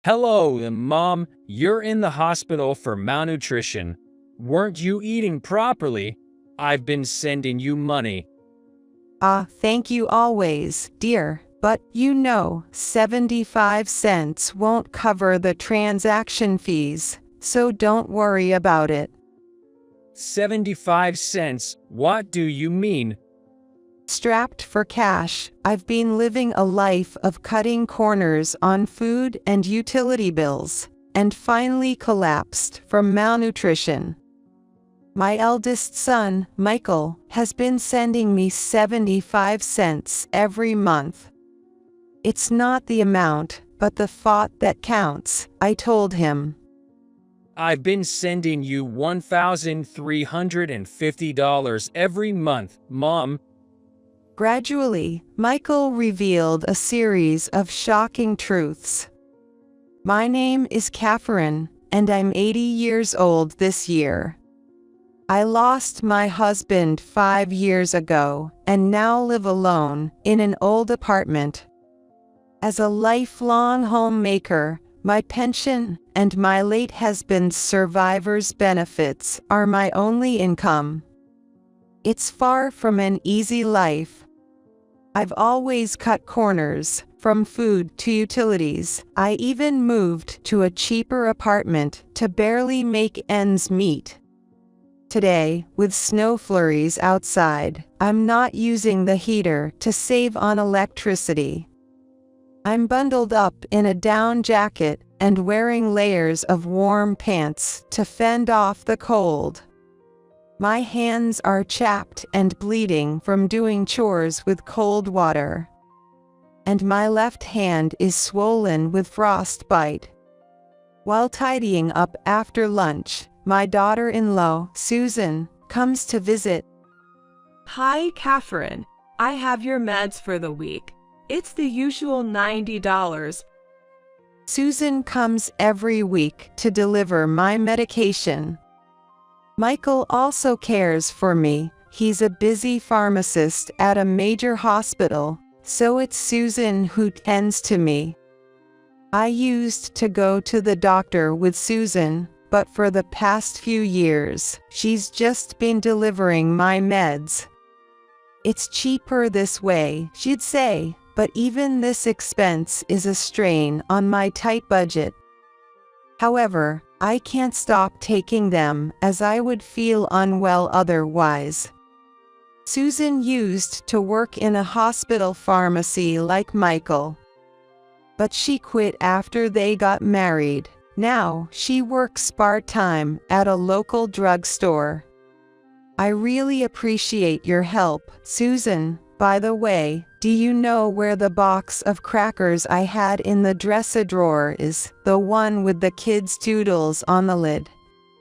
Hello, Mom. You're in the hospital for malnutrition. Weren't you eating properly? I've been sending you money. Thank you always, dear. But 75 cents won't cover the transaction fees, so don't worry about it. 75 cents? What do you mean? Strapped for cash, I've been living a life of cutting corners on food and utility bills, and finally collapsed from malnutrition. My eldest son, Michael, has been sending me 75 cents every month. It's not the amount, but the thought that counts, I told him. I've been sending you $1,350 every month, Mom. Gradually, Michael revealed a series of shocking truths. My name is Catherine, and I'm 80 years old this year. I lost my husband 5 years ago, and now live alone, in an old apartment. As a lifelong homemaker, my pension and my late husband's survivor's benefits are my only income. It's far from an easy life. I've always cut corners, from food to utilities. I even moved to a cheaper apartment to barely make ends meet. Today, with snow flurries outside, I'm not using the heater to save on electricity. I'm bundled up in a down jacket and wearing layers of warm pants to fend off the cold. My hands are chapped and bleeding from doing chores with cold water. And my left hand is swollen with frostbite. While tidying up after lunch, my daughter-in-law, Susan, comes to visit. Hi, Catherine. I have your meds for the week. It's the usual $90. Susan comes every week to deliver my medication. Michael also cares for me. He's a busy pharmacist at a major hospital, so it's Susan who tends to me. I used to go to the doctor with Susan, but for the past few years, she's just been delivering my meds. It's cheaper this way, she'd say, but even this expense is a strain on my tight budget. However, I can't stop taking them as I would feel unwell otherwise. Susan used to work in a hospital pharmacy like Michael. But she quit after they got married. Now she works part-time at a local drugstore. I really appreciate your help, Susan. By the way, do you know where the box of crackers I had in the dresser drawer is? The one with the kids' doodles on the lid.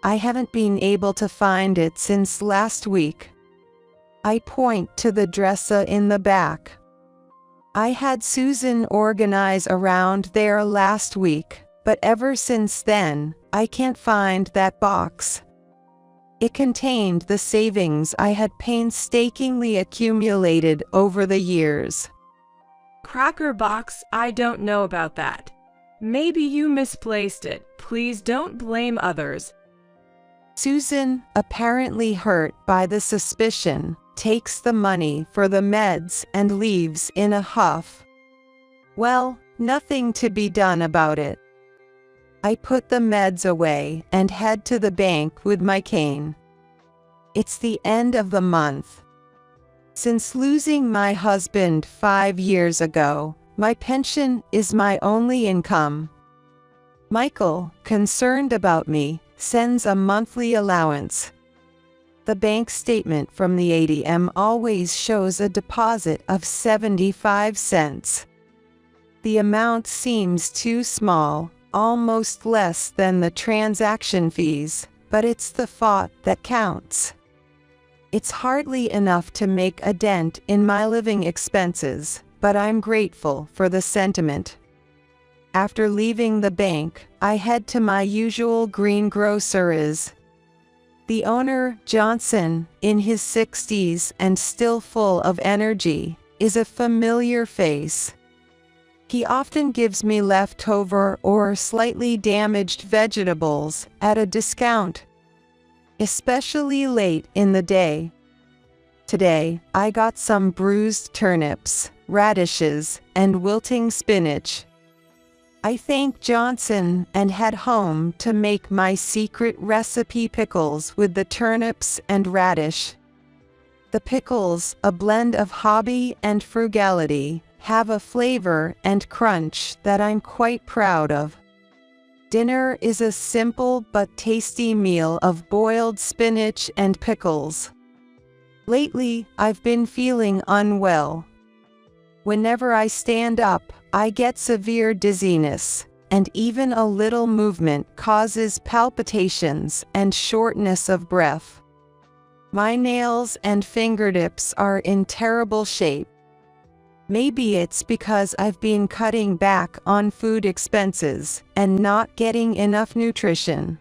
I haven't been able to find it since last week. I point to the dresser in the back. I had Susan organize around there last week, but ever since then, I can't find that box. It contained the savings I had painstakingly accumulated over the years. Cracker box, I don't know about that. Maybe you misplaced it. Please don't blame others. Susan, apparently hurt by the suspicion, takes the money for the meds and leaves in a huff. Well, nothing to be done about it. I put the meds away and head to the bank with my cane. It's the end of the month. Since losing my husband 5 years ago, my pension is my only income. Michael, concerned about me, sends a monthly allowance. The bank statement from the ATM always shows a deposit of 75 cents. The amount seems too small, almost less than the transaction fees, but it's the thought that counts. It's hardly enough to make a dent in my living expenses, but I'm grateful for the sentiment. After leaving the bank, I head to my usual greengrocer's. The owner, Johnson, in his 60s and still full of energy, is a familiar face. He often gives me leftover or slightly damaged vegetables at a discount, especially late in the day. Today, I got some bruised turnips, radishes, and wilting spinach. I thanked Johnson and head home to make my secret recipe pickles with the turnips and radish. The pickles, a blend of hobby and frugality, have a flavor and crunch that I'm quite proud of. Dinner is a simple but tasty meal of boiled spinach and pickles. Lately, I've been feeling unwell. Whenever I stand up, I get severe dizziness, and even a little movement causes palpitations and shortness of breath. My nails and fingertips are in terrible shape. Maybe it's because I've been cutting back on food expenses and not getting enough nutrition.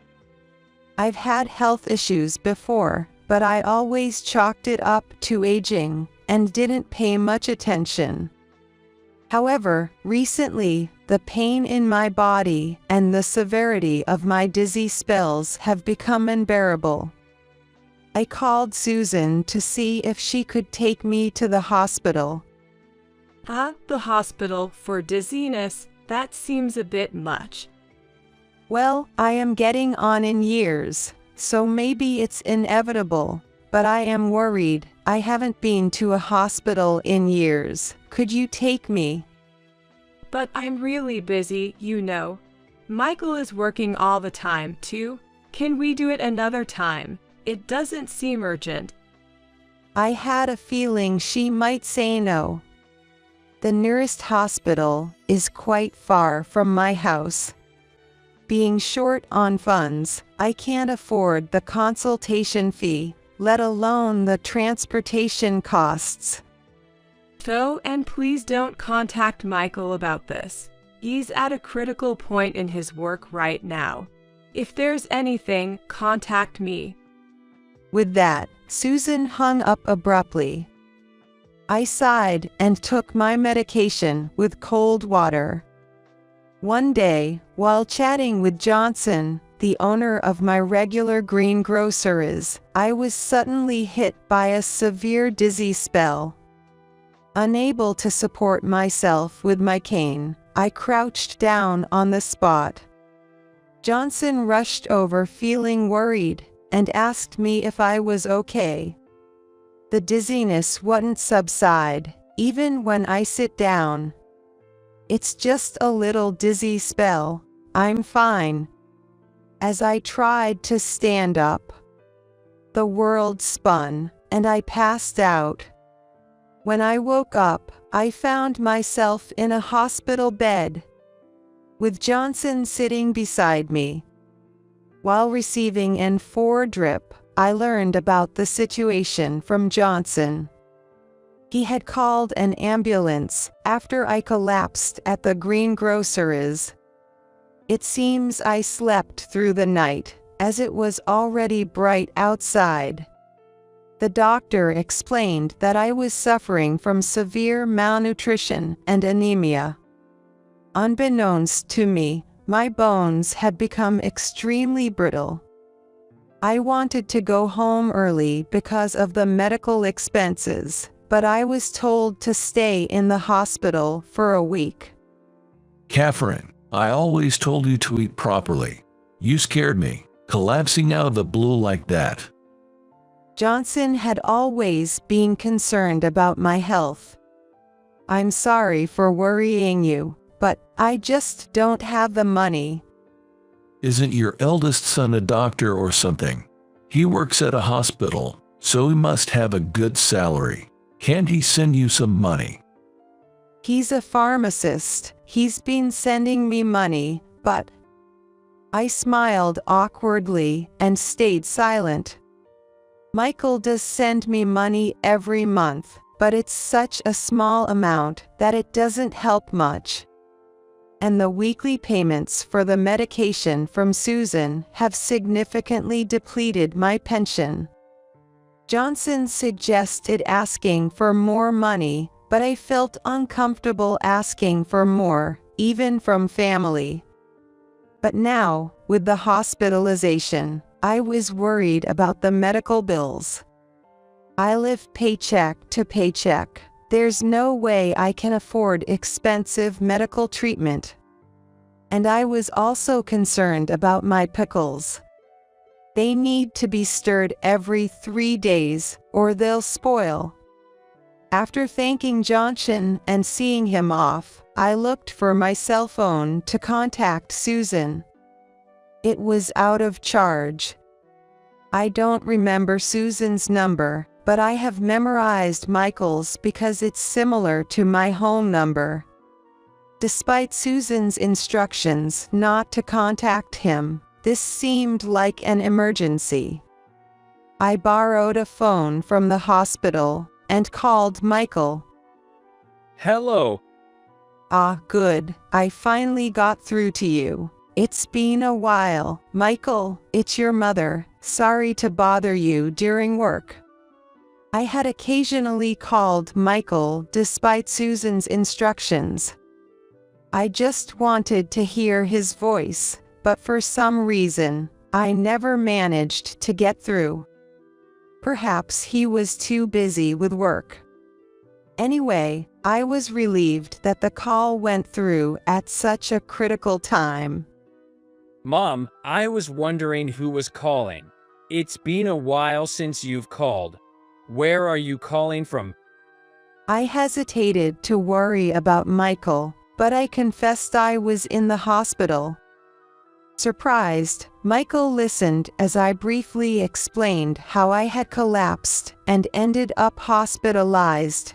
I've had health issues before, but I always chalked it up to aging and didn't pay much attention. However, recently, the pain in my body and the severity of my dizzy spells have become unbearable. I called Susan to see if she could take me to the hospital. The hospital for dizziness, that seems a bit much. Well, I am getting on in years, so maybe it's inevitable, but I am worried. I haven't been to a hospital in years. Could you take me? But I'm really busy, you know. Michael is working all the time, too. Can we do it another time? It doesn't seem urgent. I had a feeling she might say no. The nearest hospital is quite far from my house. Being short on funds, I can't afford the consultation fee, let alone the transportation costs. And please don't contact Michael about this. He's at a critical point in his work right now. If there's anything, contact me. With that, Susan hung up abruptly. I sighed and took my medication with cold water. One day, while chatting with Johnson, the owner of my regular greengrocer's, I was suddenly hit by a severe dizzy spell. Unable to support myself with my cane, I crouched down on the spot. Johnson rushed over feeling worried and asked me if I was okay. The dizziness wouldn't subside, even when I sit down. It's just a little dizzy spell. I'm fine. As I tried to stand up, the world spun, and I passed out. When I woke up, I found myself in a hospital bed, with Johnson sitting beside me. While receiving an 4 drip, I learned about the situation from Johnson. He had called an ambulance after I collapsed at the greengrocer's. It seems I slept through the night, as it was already bright outside. The doctor explained that I was suffering from severe malnutrition and anemia. Unbeknownst to me, my bones had become extremely brittle. I wanted to go home early because of the medical expenses, but I was told to stay in the hospital for a week. Catherine, I always told you to eat properly. You scared me, collapsing out of the blue like that. Johnson had always been concerned about my health. I'm sorry for worrying you, but I just don't have the money. Isn't your eldest son a doctor or something? He works at a hospital, so he must have a good salary. Can't he send you some money? He's a pharmacist. He's been sending me money, but... I smiled awkwardly and stayed silent. Michael does send me money every month, but it's such a small amount that it doesn't help much. And the weekly payments for the medication from Susan have significantly depleted my pension. Johnson suggested asking for more money, but I felt uncomfortable asking for more, even from family. But now, with the hospitalization, I was worried about the medical bills. I live paycheck to paycheck. There's no way I can afford expensive medical treatment. And I was also concerned about my pickles. They need to be stirred every 3 days, or they'll spoil. After thanking Johnson and seeing him off, I looked for my cell phone to contact Susan. It was out of charge. I don't remember Susan's number, but I have memorized Michael's because it's similar to my home number. Despite Susan's instructions not to contact him, this seemed like an emergency. I borrowed a phone from the hospital and called Michael. Hello. Ah, good. I finally got through to you. It's been a while. Michael, it's your mother. Sorry to bother you during work. I had occasionally called Michael despite Susan's instructions. I just wanted to hear his voice, but for some reason, I never managed to get through. Perhaps he was too busy with work. Anyway, I was relieved that the call went through at such a critical time. Mom, I was wondering who was calling. It's been a while since you've called. Where are you calling from? I hesitated to worry about Michael, but I confessed I was in the hospital. Surprised, Michael listened as I briefly explained how I had collapsed and ended up hospitalized.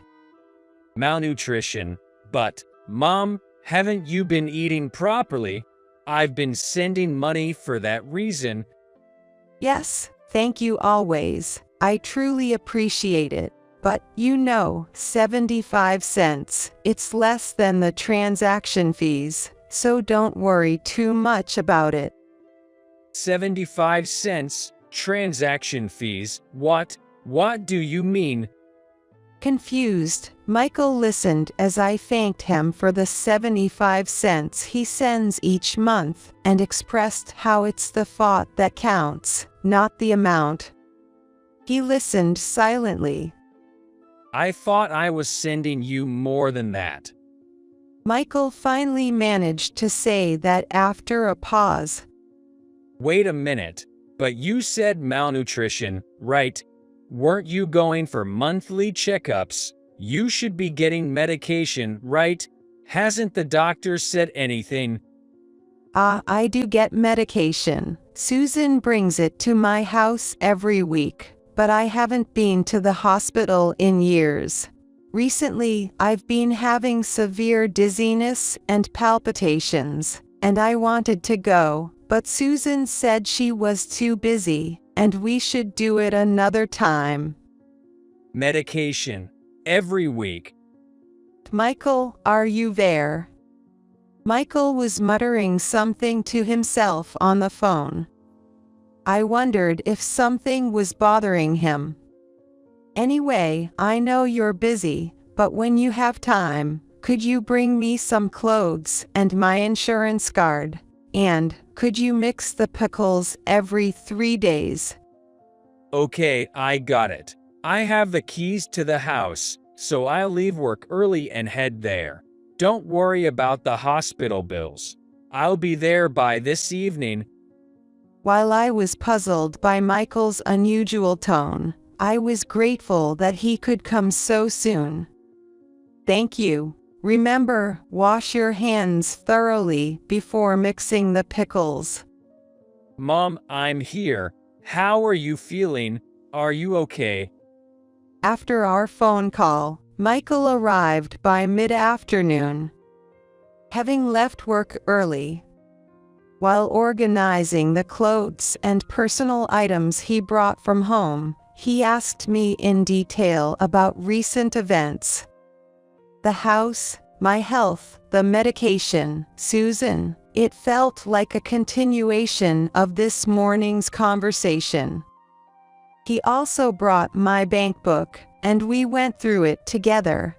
Malnutrition. But, Mom, haven't you been eating properly? I've been sending money for that reason. Yes, thank you always. I truly appreciate it. But, 75 cents, it's less than the transaction fees, so don't worry too much about it. 75 cents? Transaction fees? What do you mean? Confused, Michael listened as I thanked him for the 75 cents he sends each month and expressed how it's the thought that counts, not the amount. He listened silently. I thought I was sending you more than that. Michael finally managed to say that after a pause. Wait a minute, but you said malnutrition, right? Weren't you going for monthly checkups? You should be getting medication, right? Hasn't the doctor said anything? I do get medication. Susan brings it to my house every week, but I haven't been to the hospital in years. Recently, I've been having severe dizziness and palpitations, and I wanted to go, but Susan said she was too busy, and we should do it another time. Medication. Every week. Michael, are you there? Michael was muttering something to himself on the phone. I wondered if something was bothering him. Anyway, I know you're busy, but when you have time, could you bring me some clothes and my insurance card? And could you mix the pickles every 3 days? Okay, I got it. I have the keys to the house, so I'll leave work early and head there. Don't worry about the hospital bills. I'll be there by this evening. While I was puzzled by Michael's unusual tone, I was grateful that he could come so soon. Thank you. Remember, wash your hands thoroughly before mixing the pickles. Mom, I'm here. How are you feeling? Are you okay? After our phone call, Michael arrived by mid-afternoon. Having left work early, while organizing the clothes and personal items he brought from home, he asked me in detail about recent events. The house, my health, the medication, Susan. It felt like a continuation of this morning's conversation. He also brought my bank book, and we went through it together.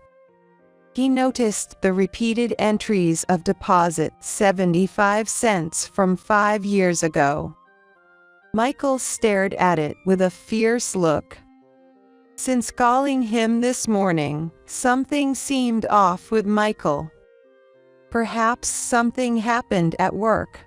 He noticed the repeated entries of deposit 75 cents from 5 years ago. Michael stared at it with a fierce look. Since calling him this morning, something seemed off with Michael. Perhaps something happened at work.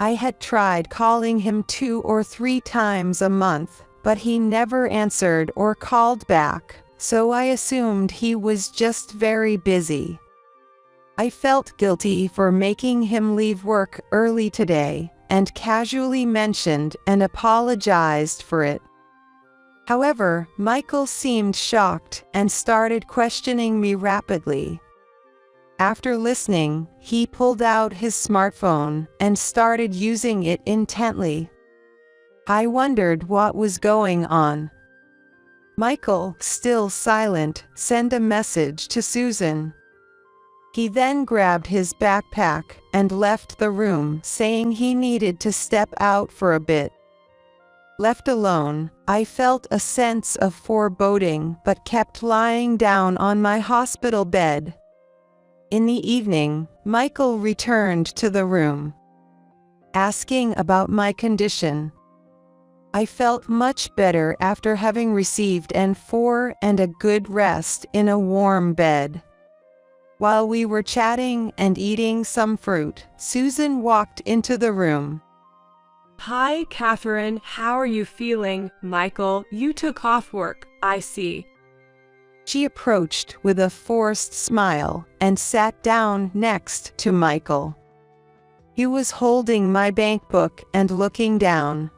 I had tried calling him 2 or 3 times a month, but he never answered or called back, so I assumed he was just very busy. I felt guilty for making him leave work early today, and casually mentioned and apologized for it. However, Michael seemed shocked and started questioning me rapidly. After listening, he pulled out his smartphone and started using it intently. I wondered what was going on. Michael, still silent, sent a message to Susan. He then grabbed his backpack and left the room, saying he needed to step out for a bit. Left alone, I felt a sense of foreboding but kept lying down on my hospital bed. In the evening, Michael returned to the room, asking about my condition. I felt much better after having received N4 and a good rest in a warm bed. While we were chatting and eating some fruit, Susan walked into the room. Hi, Catherine. How are you feeling, Michael? You took off work, I see. She approached with a forced smile and sat down next to Michael. He was holding my bank book and looking down.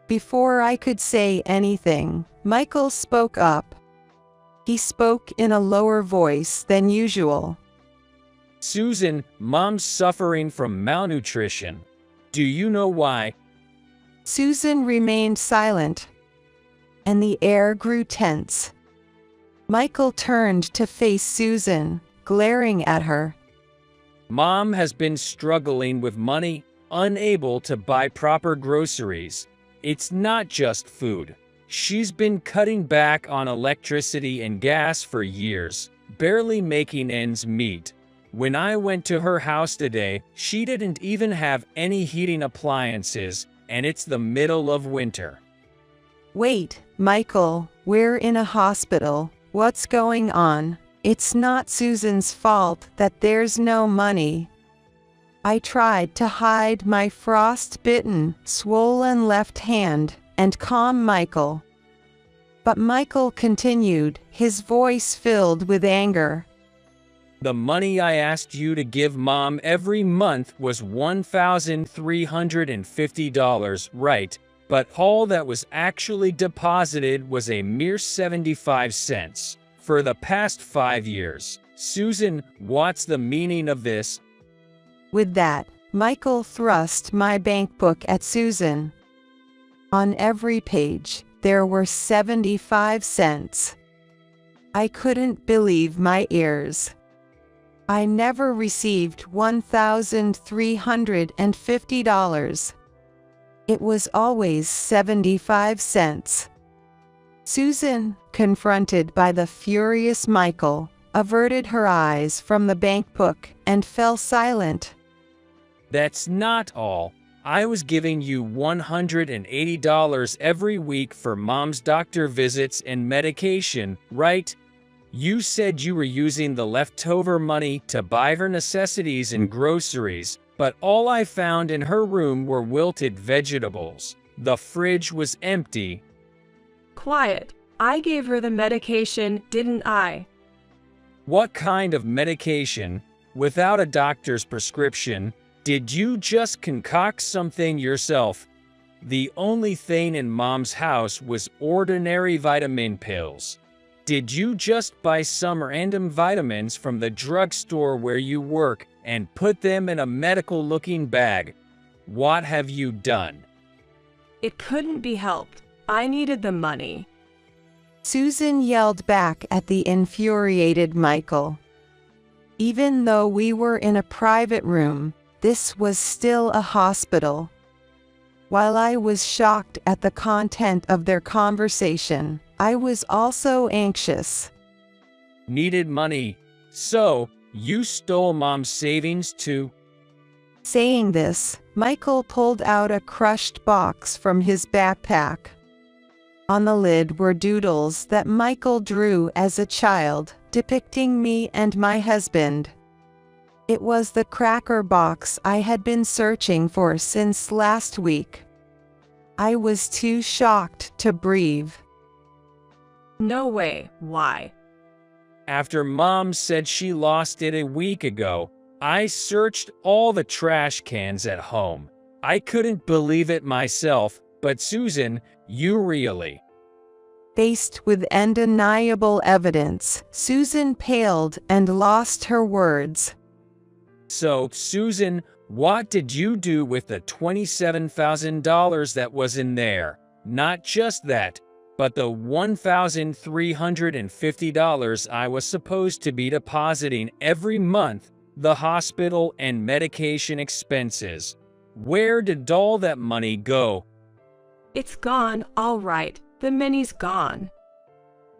Before I could say anything, Michael spoke up. He spoke in a lower voice than usual. Susan, Mom's suffering from malnutrition. Do you know why? Susan remained silent, and the air grew tense. Michael turned to face Susan, glaring at her. Mom has been struggling with money, unable to buy proper groceries. It's not just food. She's been cutting back on electricity and gas for years, barely making ends meet. When I went to her house today, she didn't even have any heating appliances, and it's the middle of winter. Wait, Michael, we're in a hospital. What's going on? It's not Susan's fault that there's no money. I tried to hide my frost-bitten, swollen left hand and calm Michael. But Michael continued, his voice filled with anger. The money I asked you to give Mom every month was $1,350, right? But all that was actually deposited was a mere 75 cents. For the past 5 years. Susan, what's the meaning of this? With that, Michael thrust my bank book at Susan. On every page, there were 75 cents. I couldn't believe my ears. I never received $1,350. It was always 75 cents. Susan, confronted by the furious Michael, averted her eyes from the bank book and fell silent. That's not all. I was giving you $180 every week for Mom's doctor visits and medication, right? You said you were using the leftover money to buy her necessities and groceries, but all I found in her room were wilted vegetables. The fridge was empty. Quiet. I gave her the medication, didn't I? What kind of medication? Without a doctor's prescription? Did you just concoct something yourself? The only thing in Mom's house was ordinary vitamin pills. Did you just buy some random vitamins from the drugstore where you work and put them in a medical-looking bag? What have you done? It couldn't be helped. I needed the money. Susan yelled back at the infuriated Michael. Even though we were in a private room, this was still a hospital. While I was shocked at the content of their conversation, I was also anxious. Needed money. So, you stole Mom's savings too? Saying this, Michael pulled out a crushed box from his backpack. On the lid were doodles that Michael drew as a child, depicting me and my husband. It was the cracker box I had been searching for since last week. I was too shocked to breathe. No way, why? After Mom said she lost it a week ago, I searched all the trash cans at home. I couldn't believe it myself, but Susan, you really. Faced with undeniable evidence, Susan paled and lost her words. So, Susan, what did you do with the $27,000 that was in there? Not just that, but the $1,350 I was supposed to be depositing every month, the hospital and medication expenses. Where did all that money go? It's gone, all right. The money's gone.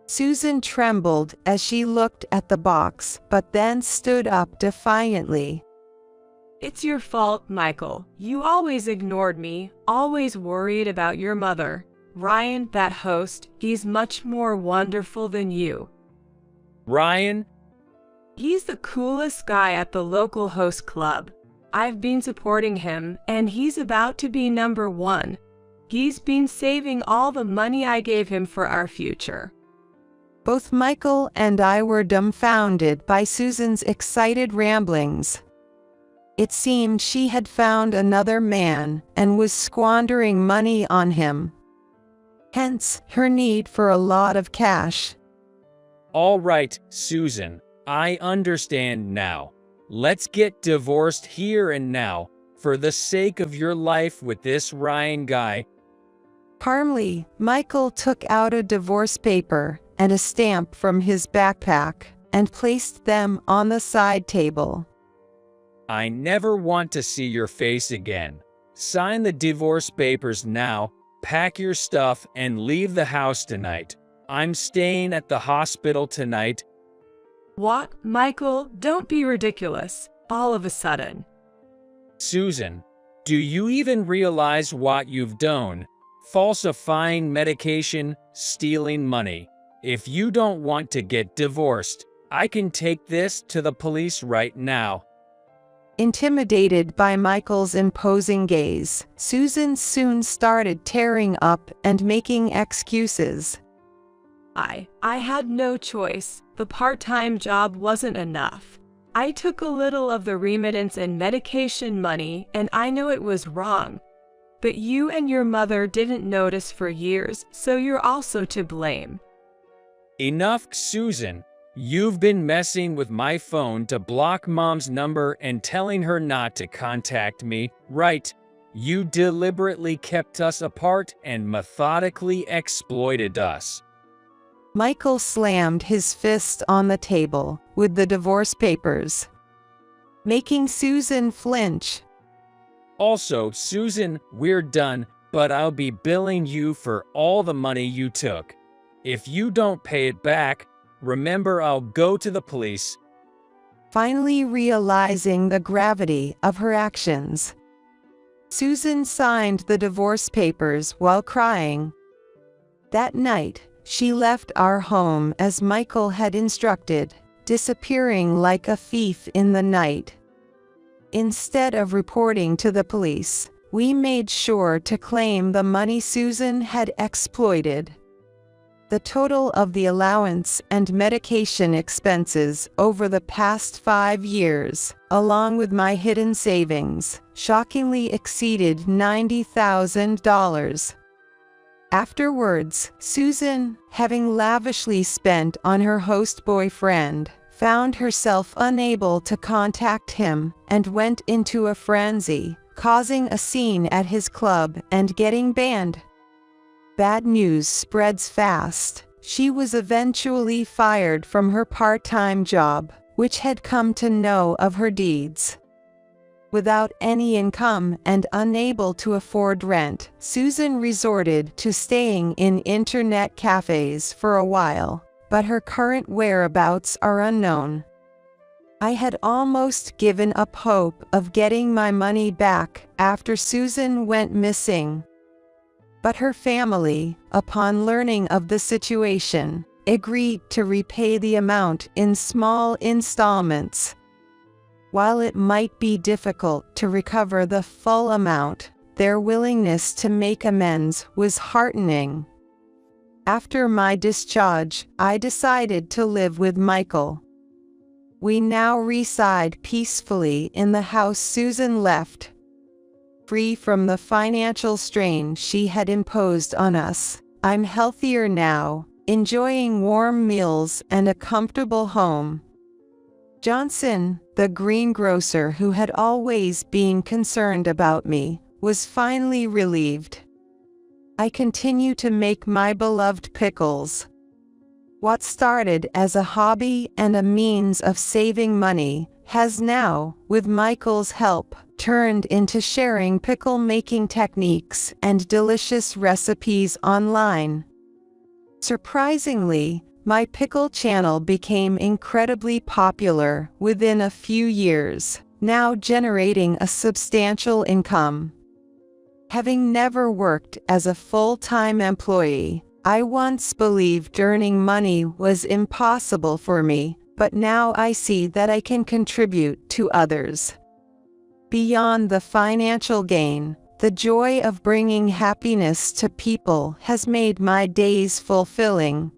Susan trembled as she looked at the box, but then stood up defiantly. It's your fault, Michael. You always ignored me, always worried about your mother. Ryan, that host, he's much more wonderful than you. Ryan? He's the coolest guy at the local host club. I've been supporting him, and he's about to be #1. He's been saving all the money I gave him for our future. Both Michael and I were dumbfounded by Susan's excited ramblings. It seemed she had found another man and was squandering money on him. Hence, her need for a lot of cash. All right, Susan, I understand now. Let's get divorced here and now, for the sake of your life with this Ryan guy. Calmly, Michael took out a divorce paper and a stamp from his backpack and placed them on the side table. I never want to see your face again. Sign the divorce papers now, pack your stuff, and leave the house tonight. I'm staying at the hospital tonight. What, Michael? Don't be ridiculous, all of a sudden. Susan, do you even realize what you've done? Falsifying medication, stealing money. If you don't want to get divorced, I can take this to the police right now. Intimidated by Michael's imposing gaze, Susan soon started tearing up and making excuses. I had no choice. The part-time job wasn't enough. I took a little of the remittance and medication money, and I know it was wrong. But you and your mother didn't notice for years, so you're also to blame. Enough, Susan. You've been messing with my phone to block Mom's number and telling her not to contact me, right? You deliberately kept us apart and methodically exploited us. Michael slammed his fist on the table with the divorce papers, making Susan flinch. Also, Susan, we're done, but I'll be billing you for all the money you took. If you don't pay it back, remember I'll go to the police. Finally realizing the gravity of her actions, Susan signed the divorce papers while crying. That night, she left our home as Michael had instructed, disappearing like a thief in the night. Instead of reporting to the police, we made sure to claim the money Susan had exploited. The total of the allowance and medication expenses over the past 5 years, along with my hidden savings, shockingly exceeded $90,000. Afterwards, Susan, having lavishly spent on her host boyfriend, found herself unable to contact him and went into a frenzy, causing a scene at his club and getting banned. Bad news spreads fast. She was eventually fired from her part-time job, which had come to know of her deeds. Without any income and unable to afford rent, Susan resorted to staying in internet cafes for a while, but her current whereabouts are unknown. I had almost given up hope of getting my money back after Susan went missing. But her family, upon learning of the situation, agreed to repay the amount in small installments. While it might be difficult to recover the full amount, their willingness to make amends was heartening. After my discharge, I decided to live with Michael. We now reside peacefully in the house Susan left, free from the financial strain she had imposed on us. I'm healthier now, enjoying warm meals and a comfortable home. Johnson, the greengrocer who had always been concerned about me, was finally relieved. I continue to make my beloved pickles. What started as a hobby and a means of saving money has now, with Michael's help, turned into sharing pickle-making techniques and delicious recipes online. Surprisingly, my pickle channel became incredibly popular within a few years, now generating a substantial income. Having never worked as a full-time employee, I once believed earning money was impossible for me, but now I see that I can contribute to others. Beyond the financial gain, the joy of bringing happiness to people has made my days fulfilling.